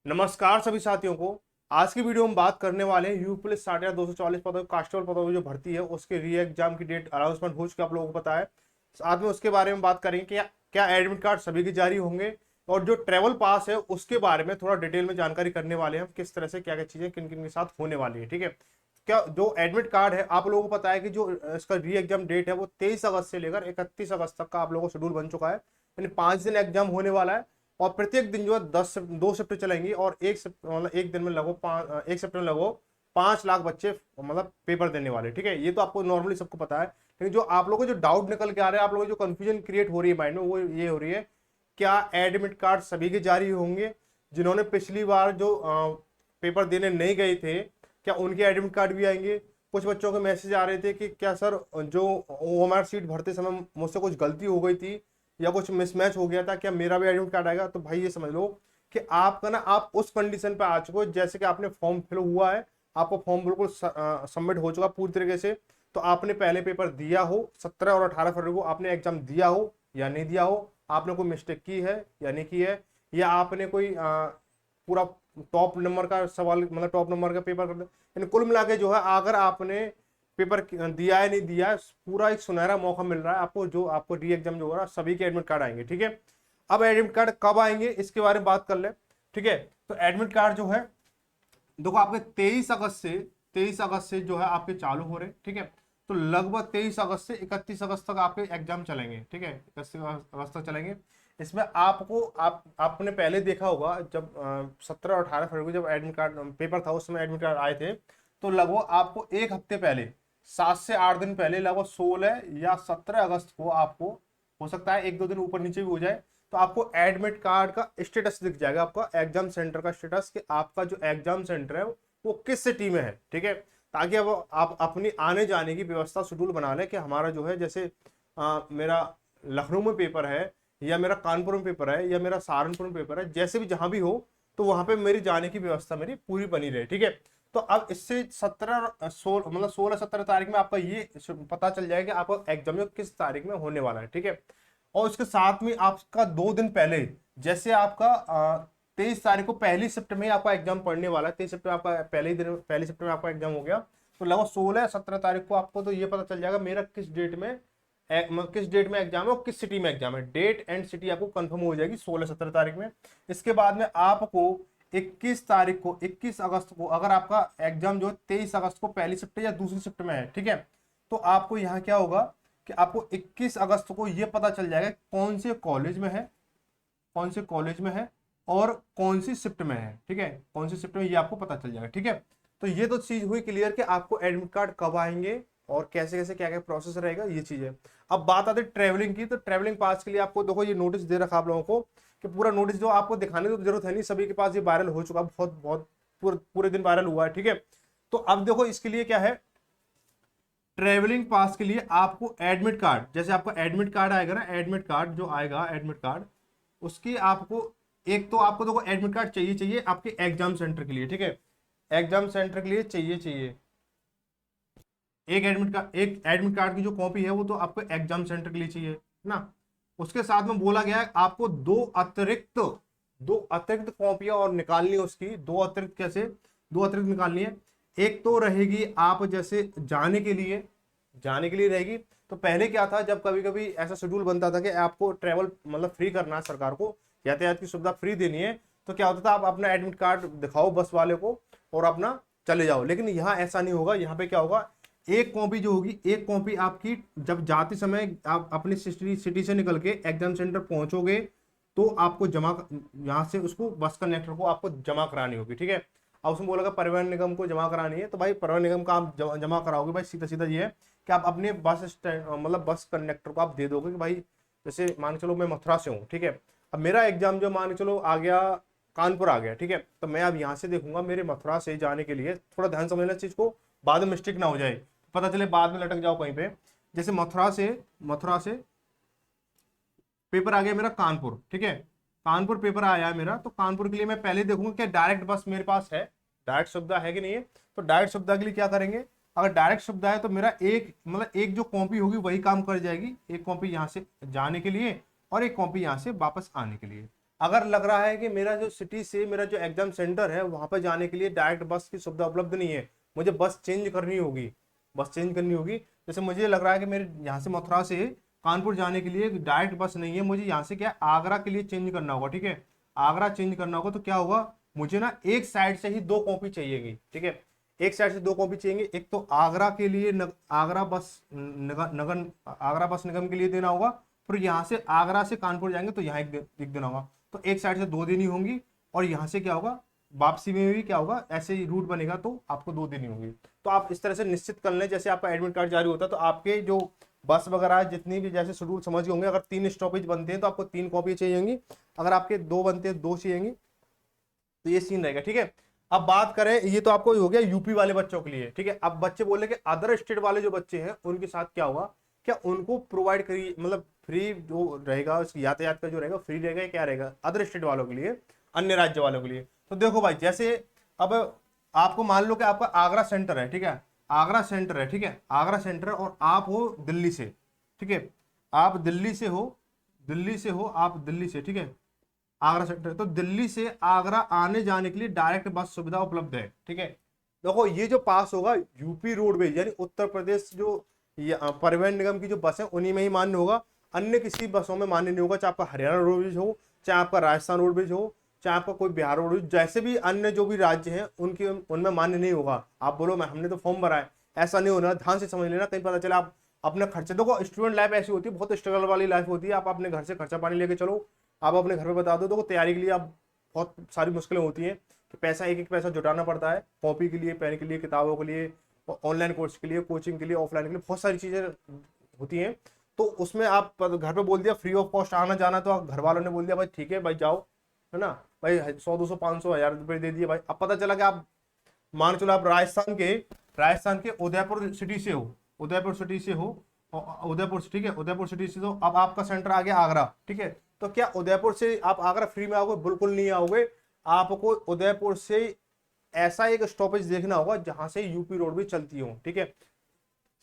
नमस्कार सभी साथियों को। आज की वीडियो में बात करने वाले हैं यूपी पुलिस 244 पदों कांस्टेबल पदों में जो भर्ती है उसके री एग्जाम की डेट अनाउंसमेंट हो चुकी है, आप लोगों को पता है। साथ में उसके बारे में बात करेंगे कि क्या एडमिट कार्ड सभी के जारी होंगे, और जो ट्रेवल पास है उसके बारे में थोड़ा डिटेल में जानकारी करने वाले हैं, किस तरह से क्या क्या चीजें किन किन के साथ होने वाली है। ठीक है, क्या जो एडमिट कार्ड है आप लोगों को पता है कि जो इसका री एग्जाम डेट है वो 23 अगस्त से लेकर 31 अगस्त तक का आप लोगों को शेड्यूल बन चुका है। यानी 5 दिन एग्जाम होने वाला है, और प्रत्येक दिन जो है 2 शिफ्ट चलेंगी, और मतलब एक दिन में लगभग एक शिफ्ट में लगभग 5 लाख बच्चे मतलब पेपर देने वाले। ठीक है, ये तो आपको नॉर्मली सबको पता है, लेकिन जो आप लोगों को जो डाउट निकल के आ रहे हैं, आप लोगों को जो कंफ्यूजन क्रिएट हो रही है माइंड में, वो ये हो रही है क्या एडमिट कार्ड सभी के जारी होंगे। जिन्होंने पिछली बार जो पेपर देने नहीं गए थे, क्या उनके एडमिट कार्ड भी आएंगे। कुछ बच्चों के मैसेज आ रहे थे कि क्या सर जो ओएमआर सीट भरते समय मुझसे कुछ गलती हो गई थी या कुछ मिसमैच हो गया था, क्या मेरा भी एडमिट कार्ड आएगा। तो भाई ये समझ लो कि आपका ना आप उस कंडीशन पे आ चुके हो जैसे कि आपने फॉर्म फिल हुआ है, आपका फॉर्म बिल्कुल सबमिट हो चुका पूरी तरीके से। तो आपने पहले पेपर दिया हो 17 और 18 फरवरी को, आपने एग्जाम दिया हो या नहीं दिया हो, आपने कोई मिस्टेक की है या नहीं की है, या आपने कोई पूरा टॉप नंबर का सवाल मतलब टॉप नंबर का पेपर कर दिया, कुल मिला के जो है अगर आपने पेपर दिया है नहीं दिया है, पूरा एक सुनहरा मौका मिल रहा है आपको। जो आपको री एग्जाम जो हो रहा है सभी के एडमिट कार्ड आएंगे। ठीक है, अब एडमिट कार्ड कब आएंगे इसके बारे में बात कर ले। ठीक है, तो एडमिट कार्ड जो है देखो आपके 23 अगस्त से जो है आपके चालू हो रहे। ठीक है, तो लगभग 23 अगस्त से 31 अगस्त तक आपके एग्जाम चलेंगे। ठीक है, 31 अगस्त तक चलेंगे। इसमें आपको आपने पहले देखा होगा जब 17 और 18 फरवरी जब एडमिट कार्ड पेपर था, उस समय एडमिट कार्ड आए थे, तो लगभग आपको एक हफ्ते पहले 7 से 8 दिन पहले लगभग 16 या 17 अगस्त को आपको, हो सकता है एक दो दिन ऊपर नीचे भी हो जाए, तो आपको एडमिट कार्ड का स्टेटस दिख जाएगा, आपका एग्जाम सेंटर का स्टेटस, कि आपका जो एग्जाम सेंटर है वो किस सिटी में है। ठीक है, ताकि अब आप अपनी आने जाने की व्यवस्था शेड्यूल बना लें कि हमारा जो है जैसे मेरा लखनऊ में पेपर है, या मेरा कानपुर में पेपर है, या मेरा सहारनपुर में पेपर है, जैसे भी जहां भी हो, तो वहां पे मेरी जाने की व्यवस्था मेरी पूरी बनी रहे। ठीक है, तो अब इससे 16 17 तारीख में आपका ये पता चल जाएगा कि आपका एग्जाम किस तारीख में होने वाला है। ठीक है, और उसके साथ में आपका 2 दिन पहले, जैसे आपका 23 तारीख को पहली शिफ्ट में आपका एग्जाम पढ़ने वाला है, 23 शिफ्ट में आपका पहले ही दिन पहली शिफ्ट में आपका एग्जाम हो गया, तो लगभग 16 17 तारीख को आपको तो ये पता चल जाएगा मेरा किस डेट में एग्जाम है और किस सिटी में एग्जाम है। डेट एंड सिटी आपको कंफर्म हो जाएगी 16 17 तारीख में। इसके बाद में आपको 21 अगस्त को, अगर आपका एग्जाम जो है 23 अगस्त को पहली शिफ्ट या दूसरी शिफ्ट में है, ठीक है, तो आपको यहाँ क्या होगा कि आपको 21 अगस्त को ये पता चल जाएगा कौन से कॉलेज में है, कौन से कॉलेज में है और कौन सी शिफ्ट में है। ठीक है, कौन सी शिफ्ट में ये आपको पता चल जाएगा। ठीक है, तो ये तो चीज हुई क्लियर कि आपको एडमिट कार्ड कब आएंगे और कैसे कैसे क्या क्या प्रोसेस रहेगा, ये चीज है। अब बात आती है ट्रेवलिंग की, तो ट्रेवलिंग पास के लिए आपको देखो ये नोटिस दे रखा आप लोगों को, कि पूरा नोटिस जो आपको दिखाने की तो जरूरत है नहीं, सभी के पास ये वायरल हो चुका, बहुत बहुत पूरे दिन वायरल हुआ है। ठीक है, तो अब देखो इसके लिए क्या है, ट्रेवलिंग पास के लिए आपको एडमिट कार्ड, जैसे आपका एडमिट कार्ड आएगा ना, एडमिट कार्ड जो आएगा एडमिट कार्ड, उसकी आपको एक तो आपको देखो एडमिट कार्ड चाहिए आपके एग्जाम सेंटर के लिए। ठीक है, एग्जाम सेंटर के लिए चाहिए एक एडमिट कार्ड की जो कॉपी है वो तो आपको एग्जाम सेंटर के लिए चाहिए ना। उसके साथ में बोला गया है आपको दो अतिरिक्त कॉपियां और निकालनी है उसकी। दो अतिरिक्त कैसे, दो अतिरिक्त निकालनी है। एक तो रहेगी आप जैसे जाने के लिए रहेगी। तो पहले क्या था, जब कभी कभी ऐसा शेड्यूल बनता था कि आपको ट्रेवल मतलब फ्री करना है, सरकार को यातायात की सुविधा फ्री देनी है, तो क्या होता था आप अपना एडमिट कार्ड दिखाओ बस वाले को और अपना चले जाओ। लेकिन यहाँ ऐसा नहीं होगा, यहाँ पे क्या होगा, एक कॉपी जो होगी, एक कॉपी आपकी जब जाते समय आप अपनी सिटी से निकल के एग्जाम सेंटर पहुंचोगे, तो आपको जमा यहाँ से उसको बस कंडक्टर को आपको जमा करानी होगी। ठीक है, अब उसमें बोला परिवहन निगम को जमा करानी है, तो भाई परिवहन निगम का आप जमा कराओगे भाई, सीधा सीधा ये है कि आप अपने बस स्टैंड मतलब बस कंडक्टर को आप दे दोगे कि भाई जैसे मान के चलो मैं मथुरा से हूँ। ठीक है, अब मेरा एग्जाम जो मान के चलो आ गया कानपुर आ गया। ठीक है, तो मैं अब यहाँ से देखूंगा मेरे मथुरा से जाने के लिए, थोड़ा ध्यान समझना चीज को, बाद में मिस्टेक ना हो जाए, पता चले बाद में लटक जाओ कहीं पे। जैसे मथुरा से पेपर आ गया मेरा कानपुर। ठीक है, कानपुर पेपर आया है मेरा, तो कानपुर के लिए मैं पहले देखूंगा कि डायरेक्ट बस मेरे पास है, डायरेक्ट सुविधा है कि नहीं है। तो डायरेक्ट सुविधा के लिए क्या करेंगे, अगर डायरेक्ट सुविधा है तो मेरा एक जो कॉपी होगी वही काम कर जाएगी, एक कॉपी यहाँ से जाने के लिए और एक कॉपी यहाँ से वापस आने के लिए। अगर लग रहा है कि मेरा जो सिटी से मेरा जो एग्जाम सेंटर है वहां पर जाने के लिए डायरेक्ट बस की सुविधा उपलब्ध नहीं है, मुझे बस चेंज करनी होगी, बस चेंज करनी होगी। जैसे मुझे लग रहा है कि मेरे यहाँ से मथुरा से कानपुर जाने के लिए डायरेक्ट बस नहीं है, मुझे यहाँ से क्या आगरा के लिए चेंज करना होगा, ठीक है। आगरा चेंज करना होगा तो क्या होगा, मुझे ना एक साइड से ही 2 कॉपी चाहिएगी, ठीक है। एक साइड से 2 कॉपी चाहिए, एक तो आगरा के लिए आगरा बस नगर आगरा बस निगम के लिए देना होगा, फिर यहाँ से आगरा से कानपुर जाएंगे तो यहाँ एक देना होगा। तो एक साइड से 2 देनी होंगी, और यहाँ से क्या होगा वापसी में भी क्या होगा, ऐसे ही रूट बनेगा तो आपको 2 देनी होंगी। तो आप इस तरह से निश्चित कर लें, जैसे आपका एडमिट कार्ड जारी होता है तो आपके जो बस वगैरह जितनी भी जैसे शेड्यूल समझ गए होंगे, अगर 3 स्टॉपेज बनते हैं तो आपको 3 कॉपी चाहिएंगी, अगर आपके 2 बनते हैं 2 चाहिएंगी, तो ये सीन रहेगा, ठीक है। अब बात करें, ये तो आपको हो गया यूपी वाले बच्चों के लिए, ठीक है। अब बच्चे बोले कि अदर स्टेट वाले जो बच्चे हैं उनके साथ क्या होगा, क्या उनको प्रोवाइड करिए, मतलब फ्री जो रहेगा उसकी यातायात का जो रहेगा फ्री रहेगा या क्या रहेगा अदर स्टेट वालों के लिए, अन्य राज्य वालों के लिए। तो देखो भाई, जैसे अब आपको मान लो कि आपका आगरा सेंटर है, ठीक है, आगरा सेंटर है, ठीक है, आगरा सेंटर है, और आप हो दिल्ली से, ठीक है, आप दिल्ली से हो, आप दिल्ली से, ठीक है, आगरा सेक्टर, तो दिल्ली से आगरा आने जाने के लिए डायरेक्ट बस सुविधा उपलब्ध है, ठीक है। देखो ये जो पास होगा यूपी रोडवेज यानी उत्तर प्रदेश जो परिवहन निगम की जो बस है उन्हीं में ही मान्य होगा, अन्य किसी बसों में मान्य नहीं होगा, चाहे आपका हरियाणा रोडवेज हो, चाहे आपका राजस्थान रोडवेज हो, चाहे आपका कोई बिहार रोडवेज, जैसे भी अन्य जो भी राज्य हैं उनके उनमें मान्य नहीं होगा। आप बोलो मैं हमने तो फॉर्म भरा है, ऐसा नहीं होना, ध्यान से समझ लेना, कहीं पता चला आप अपने खर्चे, देखो स्टूडेंट लाइफ ऐसी होती है, बहुत स्ट्रगल वाली लाइफ होती है, आप अपने घर से खर्चा पानी लेके चलो, आप अपने घर पे बता दो, तो तैयारी के लिए आप बहुत सारी मुश्किलें होती हैं कि पैसा एक एक पैसा जुटाना पड़ता है, कॉपी के लिए, पेन के लिए, किताबों के लिए, ऑनलाइन कोर्स के लिए, कोचिंग के लिए, ऑफलाइन के लिए, बहुत सारी चीज़ें होती हैं। तो उसमें आप घर पे बोल दिया फ्री ऑफ कॉस्ट आना जाना, तो घर वालों ने बोल दिया भाई ठीक है भाई जाओ, है ना भाई, 100 200 500 1000 रुपये दे दिए भाई। अब पता चला कि आप मान चलो आप राजस्थान के उदयपुर सिटी से हो, उदयपुर सिटी से हो, उदयपुर, ठीक है, उदयपुर सिटी से, तो अब आपका सेंटर आ गया आगरा, ठीक है। तो क्या उदयपुर से आप आगरा फ्री में आओगे? बिल्कुल नहीं आओगे, आपको उदयपुर से ऐसा एक स्टॉपेज देखना होगा जहां से यूपी रोड भी चलती हो, ठीक है,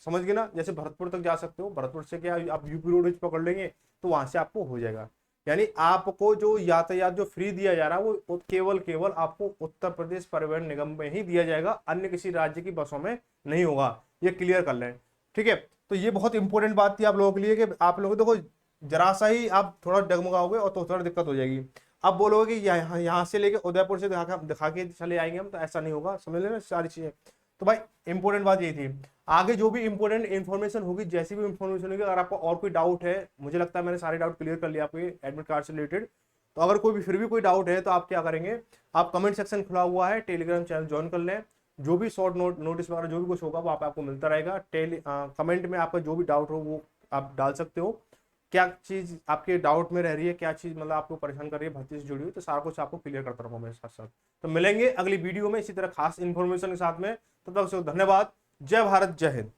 समझ गए ना। जैसे भरतपुर तक जा सकते हो, भरतपुर से क्या आप यूपी रोड पकड़ लेंगे तो वहां से आपको हो जाएगा। यानी आपको जो यातायात जो फ्री दिया जा रहा है वो केवल आपको उत्तर प्रदेश परिवहन निगम में ही दिया जाएगा, अन्य किसी राज्य की बसों में नहीं होगा, ये क्लियर कर लें, ठीक है। तो ये बहुत इंपॉर्टेंट बात थी आप लोगों के लिए कि आप लोग देखो जरा सा ही आप थोड़ा डगमगाओगे और तो थोड़ा दिक्कत हो जाएगी। अब बोलोगे कि यहाँ से लेके उदयपुर से दिखा के चले आएंगे हम, तो ऐसा नहीं होगा, समझ लेना सारी चीजें। तो भाई इंपॉर्टेंट बात यही थी। आगे जो भी इंपॉर्टेंट इन्फॉर्मेशन होगी, जैसी भी इन्फॉर्मेशन होगी, अगर आपको और कोई डाउट है, मुझे लगता है मैंने सारे डाउट क्लियर कर लिया आपके एडमिट कार्ड से रिलेटेड, तो अगर कोई भी फिर भी कोई डाउट है तो आप क्या करेंगे, आप कमेंट सेक्शन खुला हुआ है, टेलीग्राम चैनल ज्वाइन कर लें, जो भी शॉर्ट नोटिस वगैरह जो भी कुछ होगा वो आपको मिलता रहेगा। कमेंट में आपका जो भी डाउट हो वो आप डाल सकते हो, क्या चीज़ आपके डाउट में रह रही है, क्या चीज़ मतलब आपको परेशान कर रही है, भर्ती से जुड़ी हुई, तो सारा कुछ आपको क्लियर करता रहूँगा मेरे साथ साथ। तो मिलेंगे अगली वीडियो में इसी तरह खास इन्फॉर्मेशन के साथ में, तब तक धन्यवाद, जय भारत, जय हिंद।